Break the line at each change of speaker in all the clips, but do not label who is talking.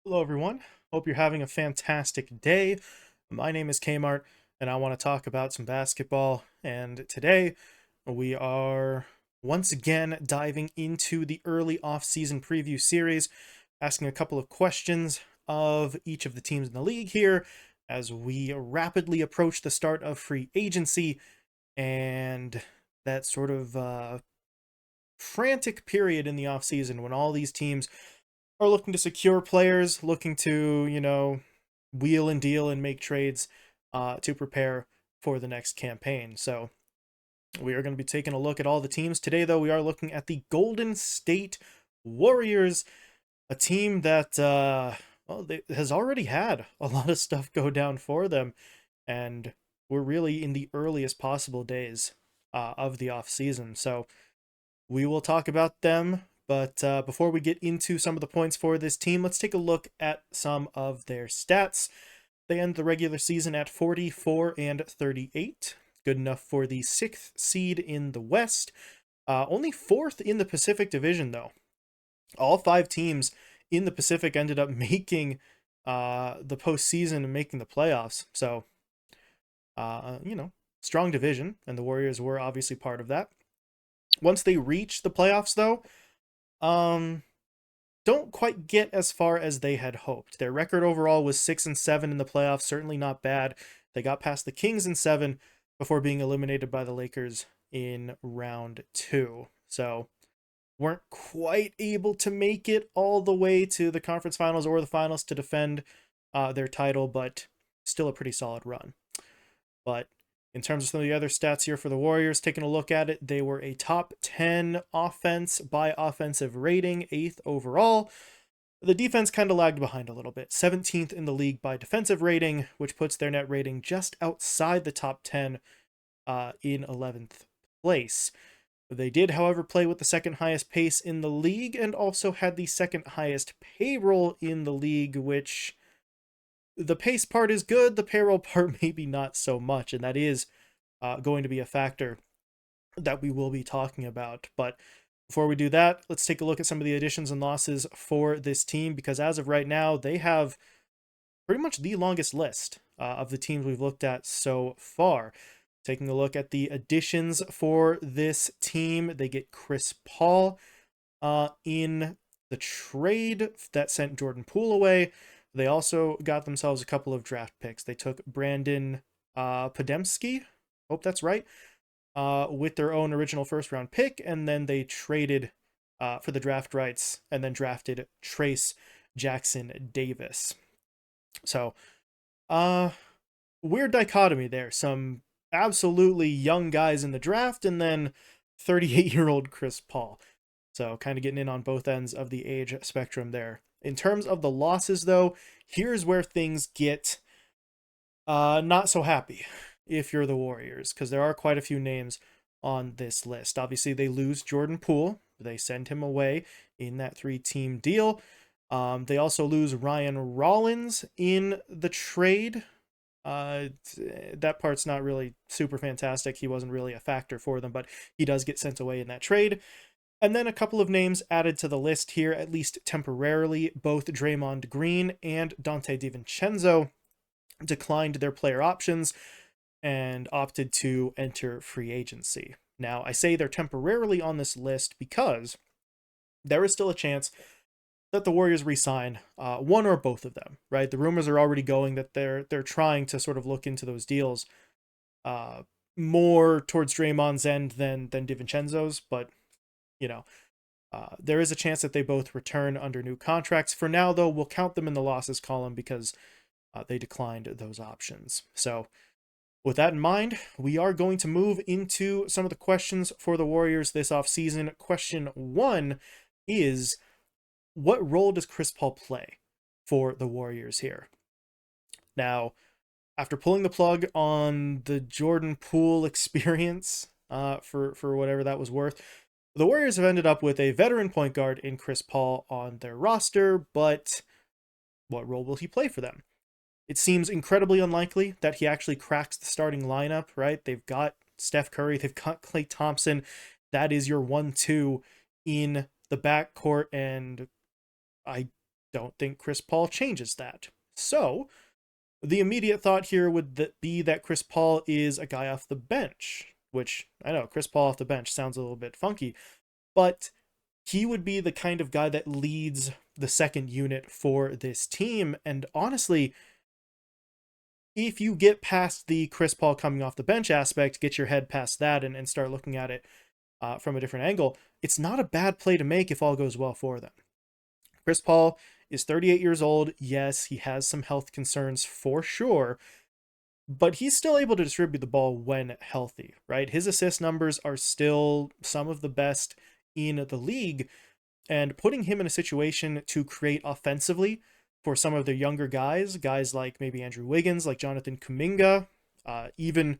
Hello, everyone. Hope you're having a fantastic day. My name is Kmart, and I want to talk about some basketball. And today, we are once again diving into the early off-season preview series, asking a couple of questions of each of the teams in the league here as we rapidly approach the start of free agency and that sort of frantic period in the off-season when all these teams are looking to secure players, looking to, wheel and deal and make trades to prepare for the next campaign. So we are going to be taking a look at all the teams. Today, though, we are looking at the Golden State Warriors, a team that, has already had a lot of stuff go down for them. And we're really in the earliest possible days of the off season. So we will talk about them. But before we get into some of the points for this team, let's take a look at some of their stats. They end the regular season at 44-38. Good enough for the 6th seed in the West. Only 4th in the Pacific Division, though. All 5 teams in the Pacific ended up making the postseason and making the playoffs. So, strong division, and the Warriors were obviously part of that. Once they reach the playoffs, though, um, don't quite get as far as they had hoped. Their record overall was 6-7 in the playoffs, certainly not bad. They got past the Kings in 7 before being eliminated by the Lakers in round 2. So, weren't quite able to make it all the way to the conference finals or the finals to defend their title, but still a pretty solid run. But in terms of some of the other stats here for the Warriors, taking a look at it, they were a top 10 offense by offensive rating, 8th overall. The defense kind of lagged behind a little bit, 17th in the league by defensive rating, which puts their net rating just outside the top 10 in 11th place. They did, however, play with the second highest pace in the league and also had the second highest payroll in the league, which the pace part is good, the payroll part maybe not so much, and that is going to be a factor that we will be talking about. But before we do that, let's take a look at some of the additions and losses for this team, because as of right now, they have pretty much the longest list of the teams we've looked at so far. Taking a look at the additions for this team, they get Chris Paul in the trade that sent Jordan Poole away. They also got themselves a couple of draft picks. They took Brandon Podemski, hope that's right, with their own original first round pick, and then they traded for the draft rights and then drafted Trace Jackson Davis. So, weird dichotomy there. Some absolutely young guys in the draft, and then 38-year-old Chris Paul. So, kind of getting in on both ends of the age spectrum there. In terms of the losses, though, here's where things get not so happy if you're the Warriors, because there are quite a few names on this list. Obviously, they lose Jordan Poole. They send him away in that 3-team deal. They also lose Ryan Rollins in the trade. That part's not really super fantastic. He wasn't really a factor for them, but he does get sent away in that trade. And then a couple of names added to the list here, at least temporarily. Both Draymond Green and Dante DiVincenzo declined their player options and opted to enter free agency. Now, I say they're temporarily on this list because there is still a chance that the Warriors re-sign one or both of them, right? The rumors are already going that they're trying to sort of look into those deals more towards Draymond's end than DiVincenzo's, but you know, there is a chance that they both return under new contracts. For now, though, we'll count them in the losses column because they declined those options. So, with that in mind, we are going to move into some of the questions for the Warriors this offseason. Question 1 is, what role does Chris Paul play for the Warriors here? Now, after pulling the plug on the Jordan Poole experience, for whatever that was worth, the Warriors have ended up with a veteran point guard in Chris Paul on their roster, but what role will he play for them? It seems incredibly unlikely that he actually cracks the starting lineup, right? They've got Steph Curry, they've got Klay Thompson. That is your 1-2 in the backcourt, and I don't think Chris Paul changes that. So the immediate thought here would be that Chris Paul is a guy off the bench, which I know Chris Paul off the bench sounds a little bit funky, but he would be the kind of guy that leads the second unit for this team. And honestly, if you get past the Chris Paul coming off the bench aspect, get your head past that and start looking at it from a different angle, it's not a bad play to make if all goes well for them. Chris Paul is 38 years old. Yes, he has some health concerns for sure, but he's still able to distribute the ball when healthy, right? His assist numbers are still some of the best in the league, and putting him in a situation to create offensively for some of the younger guys like maybe Andrew Wiggins, like Jonathan Kuminga, even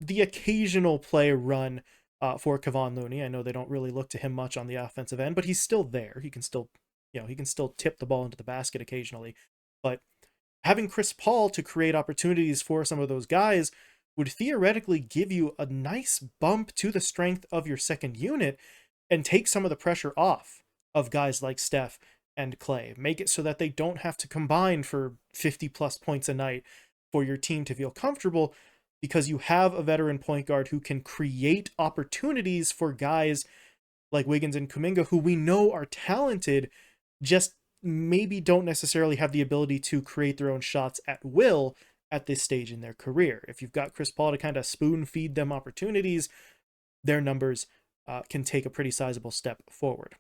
the occasional play run for Kevon Looney. I know they don't really look to him much on the offensive end, but he's still there. He can still tip the ball into the basket occasionally. But having Chris Paul to create opportunities for some of those guys would theoretically give you a nice bump to the strength of your second unit and take some of the pressure off of guys like Steph and Clay. Make it so that they don't have to combine for 50 plus points a night for your team to feel comfortable, because you have a veteran point guard who can create opportunities for guys like Wiggins and Kuminga, who we know are talented, just maybe don't necessarily have the ability to create their own shots at will at this stage in their career. If you've got Chris Paul to kind of spoon feed them opportunities, their numbers can take a pretty sizable step forward.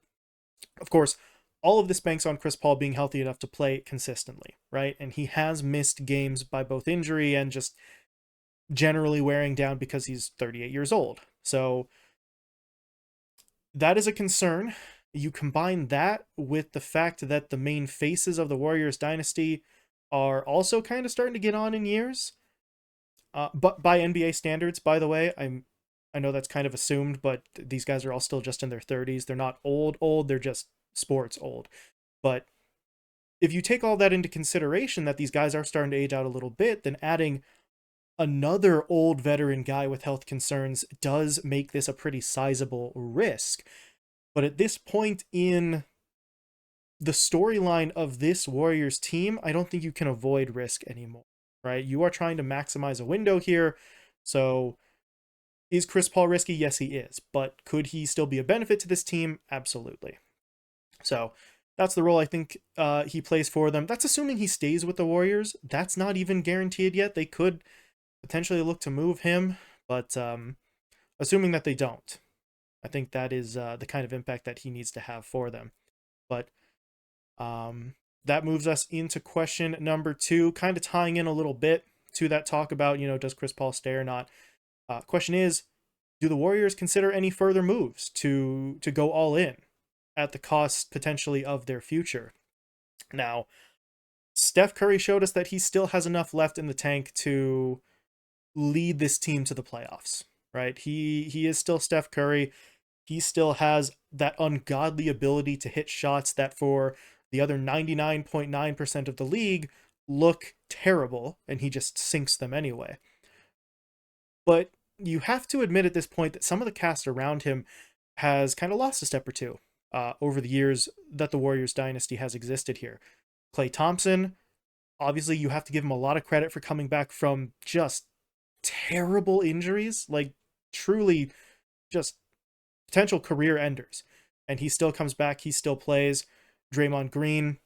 Of course, all of this banks on Chris Paul being healthy enough to play consistently, right? And he has missed games by both injury and just generally wearing down because he's 38 years old. So that is a concern. You combine that with the fact that the main faces of the Warriors dynasty are also kind of starting to get on in years. But by NBA standards, by the way, I know that's kind of assumed, but these guys are all still just in their 30s. They're not old, they're just sports old. But if you take all that into consideration, that these guys are starting to age out a little bit, then adding another old veteran guy with health concerns does make this a pretty sizable risk. But at this point in the storyline of this Warriors team, I don't think you can avoid risk anymore, right? You are trying to maximize a window here. So is Chris Paul risky? Yes, he is. But could he still be a benefit to this team? Absolutely. So that's the role I think he plays for them. That's assuming he stays with the Warriors. That's not even guaranteed yet. They could potentially look to move him, but assuming that they don't, I think that is the kind of impact that he needs to have for them. But that moves us into question number 2, kind of tying in a little bit to that talk about, does Chris Paul stay or not? Question is, do the Warriors consider any further moves to go all in at the cost potentially of their future? Now, Steph Curry showed us that he still has enough left in the tank to lead this team to the playoffs, right? He is still Steph Curry. He still has that ungodly ability to hit shots that for the other 99.9% of the league look terrible, and he just sinks them anyway. But you have to admit at this point that some of the cast around him has kind of lost a step or two over the years that the Warriors dynasty has existed here. Klay Thompson, obviously you have to give him a lot of credit for coming back from just terrible injuries, like truly just potential career enders. And he still comes back, he still plays. Draymond Green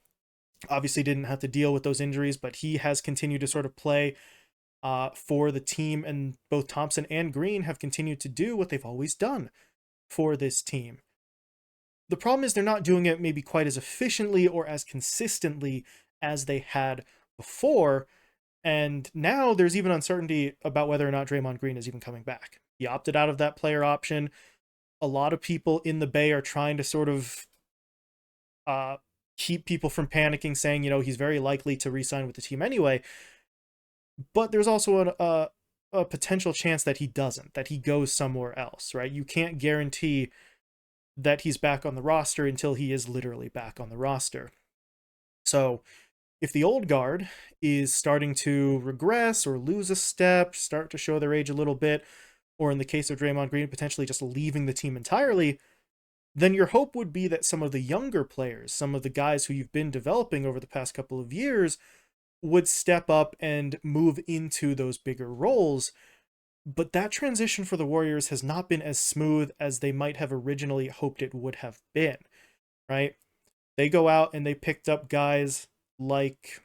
obviously didn't have to deal with those injuries, but he has continued to sort of play for the team, and both Thompson and Green have continued to do what they've always done for this team. The problem is they're not doing it maybe quite as efficiently or as consistently as they had before, and now there's even uncertainty about whether or not Draymond Green is even coming back. He opted out of that player option. A lot of people in the Bay are trying to sort of keep people from panicking, saying, he's very likely to re-sign with the team anyway. But there's also a potential chance that he doesn't, that he goes somewhere else, right? You can't guarantee that he's back on the roster until he is literally back on the roster. So if the old guard is starting to regress or lose a step, start to show their age a little bit, or in the case of Draymond Green, potentially just leaving the team entirely, then your hope would be that some of the younger players, some of the guys who you've been developing over the past couple of years, would step up and move into those bigger roles. But that transition for the Warriors has not been as smooth as they might have originally hoped it would have been, right? They go out and they picked up guys like,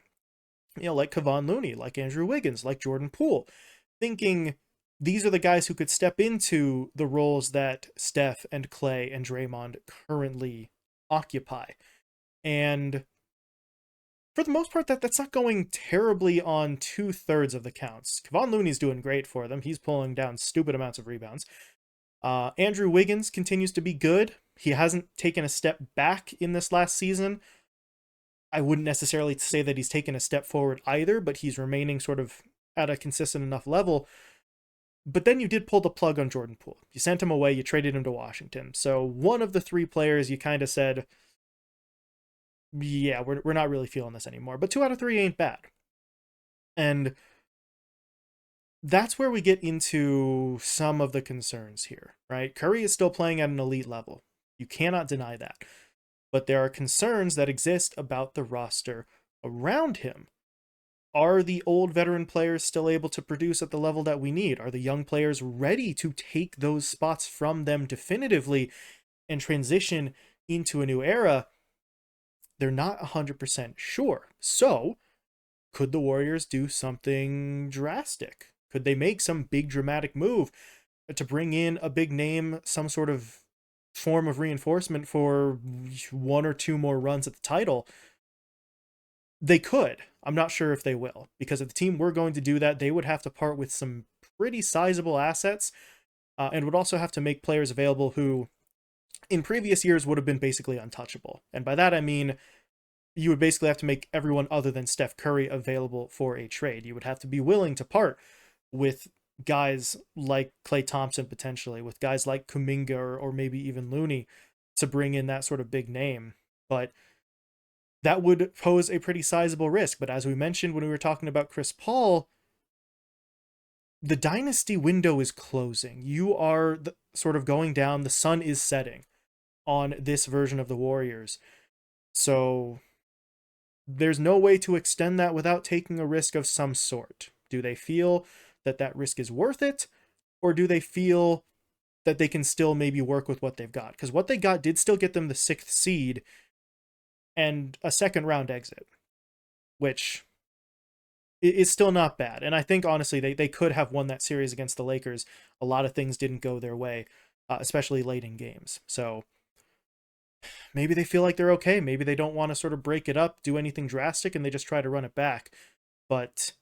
like Kevon Looney, like Andrew Wiggins, like Jordan Poole, thinking these are the guys who could step into the roles that Steph and Clay and Draymond currently occupy. And for the most part, that's not going terribly on 2/3 of the counts. Kevon Looney's doing great for them. He's pulling down stupid amounts of rebounds. Andrew Wiggins continues to be good. He hasn't taken a step back in this last season. I wouldn't necessarily say that he's taken a step forward either, but he's remaining sort of at a consistent enough level. But then you did pull the plug on Jordan Poole. You sent him away. You traded him to Washington. So one of the three players you kind of said, yeah, we're not really feeling this anymore. But 2 out of 3 ain't bad. And that's where we get into some of the concerns here, right? Curry is still playing at an elite level. You cannot deny that. But there are concerns that exist about the roster around him. Are the old veteran players still able to produce at the level that we need? Are the young players ready to take those spots from them definitively and transition into a new era? They're not 100% sure. So, could the Warriors do something drastic? Could they make some big dramatic move to bring in a big name, some sort of form of reinforcement for 1 or 2 more runs at the title? They could. I'm not sure if they will, because if the team were going to do that, they would have to part with some pretty sizable assets and would also have to make players available who in previous years would have been basically untouchable. And by that I mean you would basically have to make everyone other than Steph Curry available for a trade. You would have to be willing to part with guys like Klay Thompson potentially, with guys like Kuminga or maybe even Looney to bring in that sort of big name. But that would pose a pretty sizable risk. But as we mentioned when we were talking about Chris Paul, the dynasty window is closing. You are sort of going down. The sun is setting on this version of the Warriors. So there's no way to extend that without taking a risk of some sort. Do they feel that that risk is worth it? Or do they feel that they can still maybe work with what they've got? Because what they got did still get them the 6th seed and a 2nd round exit, which is still not bad. And I think, honestly, they could have won that series against the Lakers. A lot of things didn't go their way, especially late in games. So maybe they feel like they're okay. Maybe they don't want to sort of break it up, do anything drastic, and they just try to run it back. But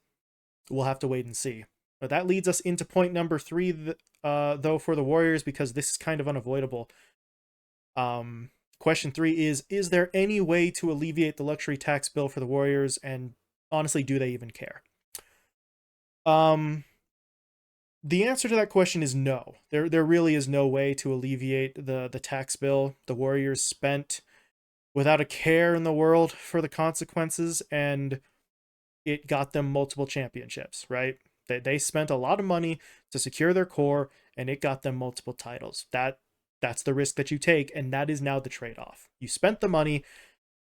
we'll have to wait and see. But that leads us into point number 3, though, for the Warriors, because this is kind of unavoidable. Question 3 is there any way to alleviate the luxury tax bill for the Warriors? And honestly, do they even care? The answer to that question is no. There really is no way to alleviate the tax bill. The Warriors spent without a care in the world for the consequences, and it got them multiple championships, right? They spent a lot of money to secure their core, and it got them multiple titles. That's the risk that you take, and that is now the trade-off. You spent the money,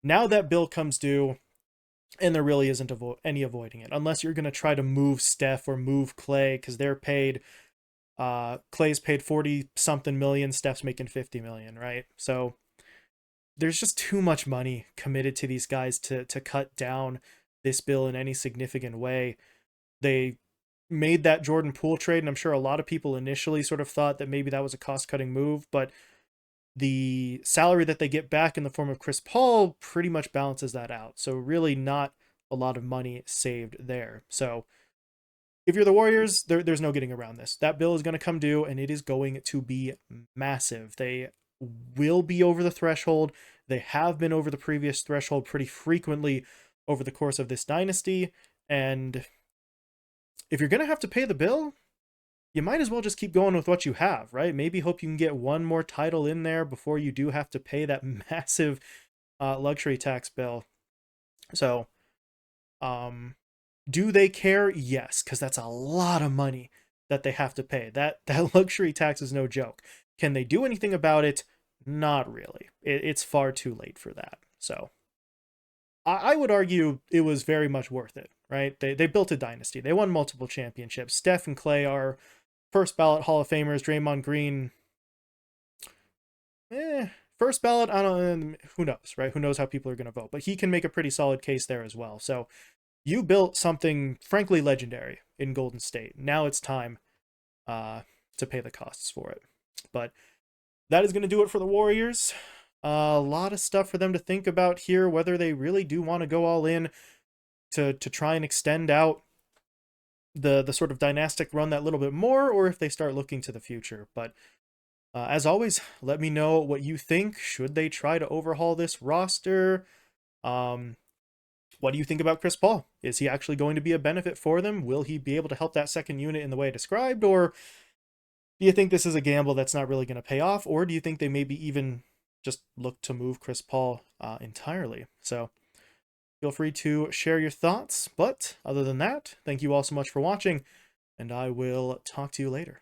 now that bill comes due, and there really isn't any avoiding it, unless you're going to try to move Steph or move Clay, because they're paid, Clay's paid 40-something million, Steph's making 50 million, right? So there's just too much money committed to these guys to cut down this bill in any significant way. They made that Jordan Poole trade, and I'm sure a lot of people initially sort of thought that maybe that was a cost-cutting move, but the salary that they get back in the form of Chris Paul pretty much balances that out. So really not a lot of money saved there. So if you're the Warriors, there's no getting around this. That bill is going to come due, and it is going to be massive. They will be over the threshold. They have been over the previous threshold pretty frequently over the course of this dynasty, and if you're going to have to pay the bill, you might as well just keep going with what you have, right? Maybe hope you can get one more title in there before you do have to pay that massive luxury tax bill. So, do they care? Yes, because that's a lot of money that they have to pay. That luxury tax is no joke. Can they do anything about it? Not really. It's far too late for that. So I would argue it was very much worth it, right? They built a dynasty. They won multiple championships. Steph and Clay are first ballot Hall of Famers. Draymond Green, first ballot. I don't. Who knows, right? Who knows how people are going to vote? But he can make a pretty solid case there as well. So you built something frankly legendary in Golden State. Now it's time to pay the costs for it. But that is going to do it for the Warriors. A lot of stuff for them to think about here, whether they really do want to go all in to try and extend out the sort of dynastic run that little bit more, or if they start looking to the future. But as always, let me know what you think. Should they try to overhaul this roster? What do you think about Chris Paul? Is he actually going to be a benefit for them? Will he be able to help that second unit in the way I described? Or do you think this is a gamble that's not really going to pay off? Or do you think they maybe even just look to move Chris Paul entirely? So feel free to share your thoughts. But other than that, thank you all so much for watching, and I will talk to you later.